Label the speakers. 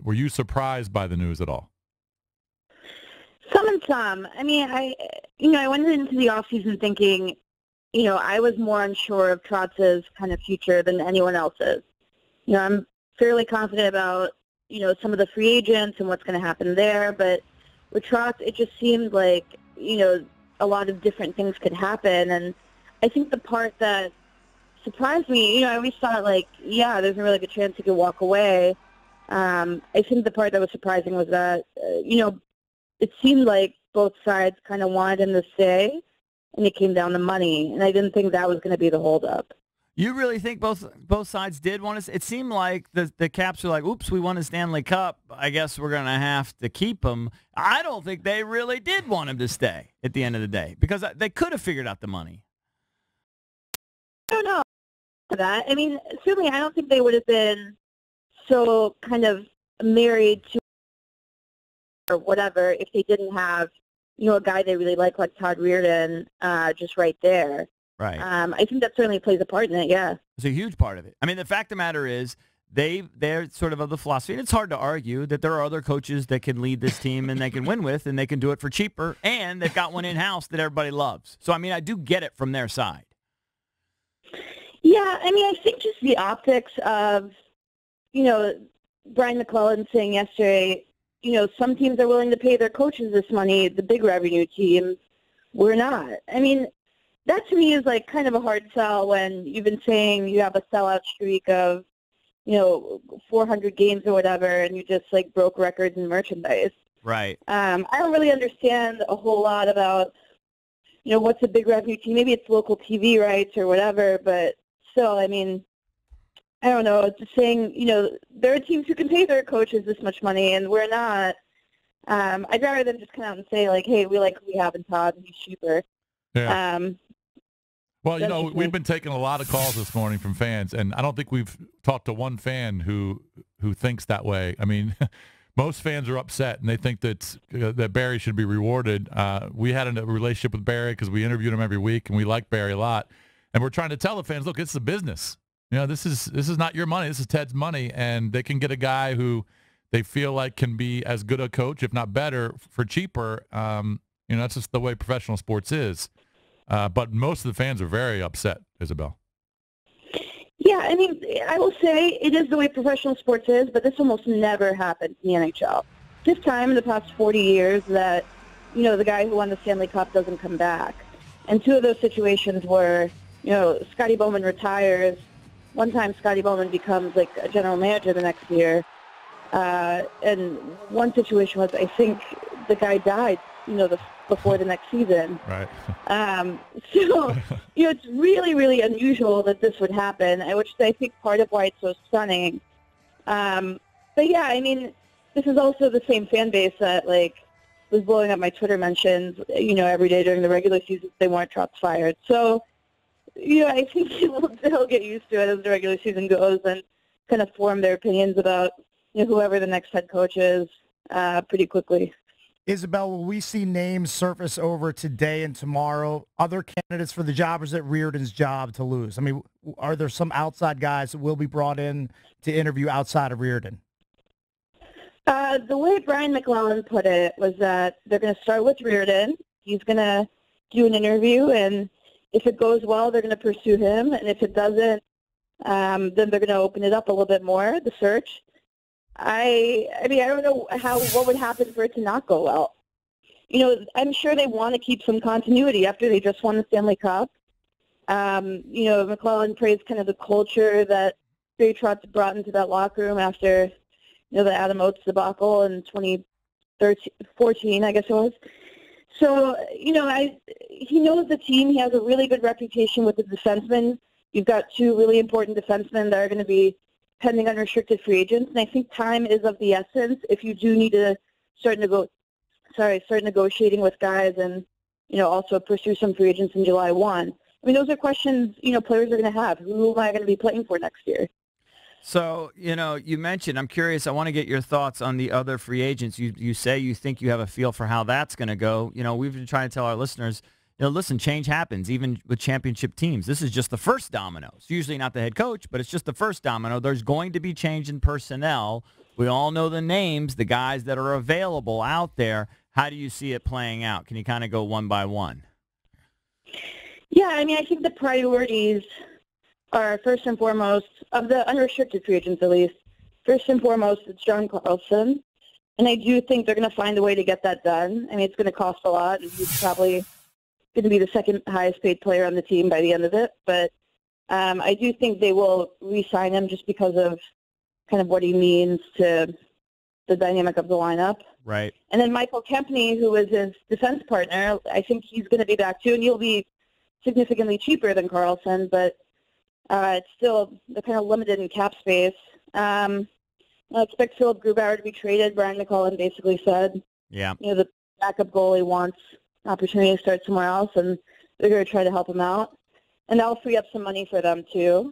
Speaker 1: Were you surprised by the news at all?
Speaker 2: Some and some. I mean, I went into the offseason thinking, I was more unsure of Trotz's kind of future than anyone else's. I'm fairly confident about, some of the free agents and what's going to happen there. But with Trotz, it just seemed like, a lot of different things could happen. And I think the part that surprised me, I always thought, there's a really good chance he could walk away. I think the part that was surprising was that, it seemed like both sides kind of wanted him to stay, and it came down to money. And I didn't think that was going to be the holdup.
Speaker 3: You really think both sides did want to? It seemed like the Caps were like, oops, we won a Stanley Cup. I guess we're going to have to keep him. I don't think they really did want him to stay at the end of the day because they could have figured out the money.
Speaker 2: I don't know that. I mean, certainly I don't think they would have been so kind of married to or whatever if they didn't have, a guy they really like Todd Reirden just right there.
Speaker 3: Right.
Speaker 2: I think that certainly plays a part in it, yeah.
Speaker 3: It's a huge part of it. I mean, the fact of the matter is they're sort of the philosophy, and it's hard to argue that there are other coaches that can lead this team and they can win with, and they can do it for cheaper, and they've got one in-house that everybody loves. So, I mean, I do get it from their side.
Speaker 2: Yeah, I mean, I think just the optics of, Brian McClellan saying yesterday, some teams are willing to pay their coaches this money, the big revenue teams, we're not. I mean, that to me is like kind of a hard sell when you've been saying you have a sellout streak of, 400 games or whatever, and you just broke records in merchandise.
Speaker 3: Right.
Speaker 2: I don't really understand a whole lot about, what's a big revenue team. Maybe it's local TV rights or whatever, but still, I mean, I don't know. It's just saying, there are teams who can pay their coaches this much money, and we're not. I'd rather them just come out and say, hey, we like who we have in Todd, and he's cheaper.
Speaker 1: Yeah. Well, we've been taking a lot of calls this morning from fans, and I don't think we've talked to one fan who thinks that way. I mean, most fans are upset, and they think that Barry should be rewarded. We had a relationship with Barry because we interviewed him every week, and we like Barry a lot. And we're trying to tell the fans, look, it's a business. This is not your money. This is Ted's money, and they can get a guy who they feel like can be as good a coach, if not better, for cheaper. That's just the way professional sports is. But most of the fans are very upset, Isabelle.
Speaker 2: Yeah, I mean, I will say it is the way professional sports is, but this almost never happens in the NHL. This time in the past 40 years that, the guy who won the Stanley Cup doesn't come back. And two of those situations were, Scotty Bowman retires. One time Scotty Bowman becomes a general manager the next year. And one situation was, I think the guy died, before the next season.
Speaker 1: Right.
Speaker 2: So, it's really, really unusual that this would happen, which I think part of why it's so stunning. But yeah, I mean, this is also the same fan base that was blowing up my Twitter mentions, every day during the regular season. They want Trotz fired. So, I think they'll get used to it as the regular season goes and kind of form their opinions about whoever the next head coach is pretty quickly.
Speaker 4: Isabelle, will we see names surface over today and tomorrow? Other candidates for the job, or is it Reirden's job to lose? I mean, are there some outside guys that will be brought in to interview outside of Reirden?
Speaker 2: The way Brian McClellan put it was that they're going to start with Reirden. He's going to do an interview, and if it goes well, they're going to pursue him. And if it doesn't, then they're going to open it up a little bit more, the search. I mean, I don't know what would happen for it to not go well. I'm sure they want to keep some continuity after they just won the Stanley Cup. McClellan praised kind of the culture that Barry Trotz brought into that locker room after, the Adam Oates debacle in 2014, I guess it was. So, he knows the team. He has a really good reputation with the defensemen. You've got two really important defensemen that are going to be pending unrestricted free agents, and I think time is of the essence if you do need to start negotiating with guys and, also pursue some free agents in July 1. I mean, those are questions, players are going to have. Who am I going to be playing for next year?
Speaker 3: So, you mentioned, I'm curious, I want to get your thoughts on the other free agents. You say you think you have a feel for how that's going to go. We've been trying to tell our listeners, listen, change happens, even with championship teams. This is just the first domino. It's usually not the head coach, but it's just the first domino. There's going to be change in personnel We all know the names, the guys that are available out there. How do you see it playing out? Can you kind of go one by one?
Speaker 2: Yeah, I mean, I think the priorities are first and foremost, of the unrestricted free agents at least, first and foremost, it's John Carlson. And I do think they're going to find a way to get that done. I mean, it's going to cost a lot, and he's probably going to be the second highest paid player on the team by the end of it. But I do think they will re-sign him just because of kind of what he means to the dynamic of the lineup.
Speaker 3: Right.
Speaker 2: And then Michael Kempney, who was his defense partner, I think he's going to be back too, and he'll be significantly cheaper than Carlson, but it's still they're kind of limited in cap space. I expect Philip Grubauer to be traded. Brian McCullough basically said, the backup goalie wants an opportunity to start somewhere else, and they're going to try to help him out. And that'll free up some money for them, too.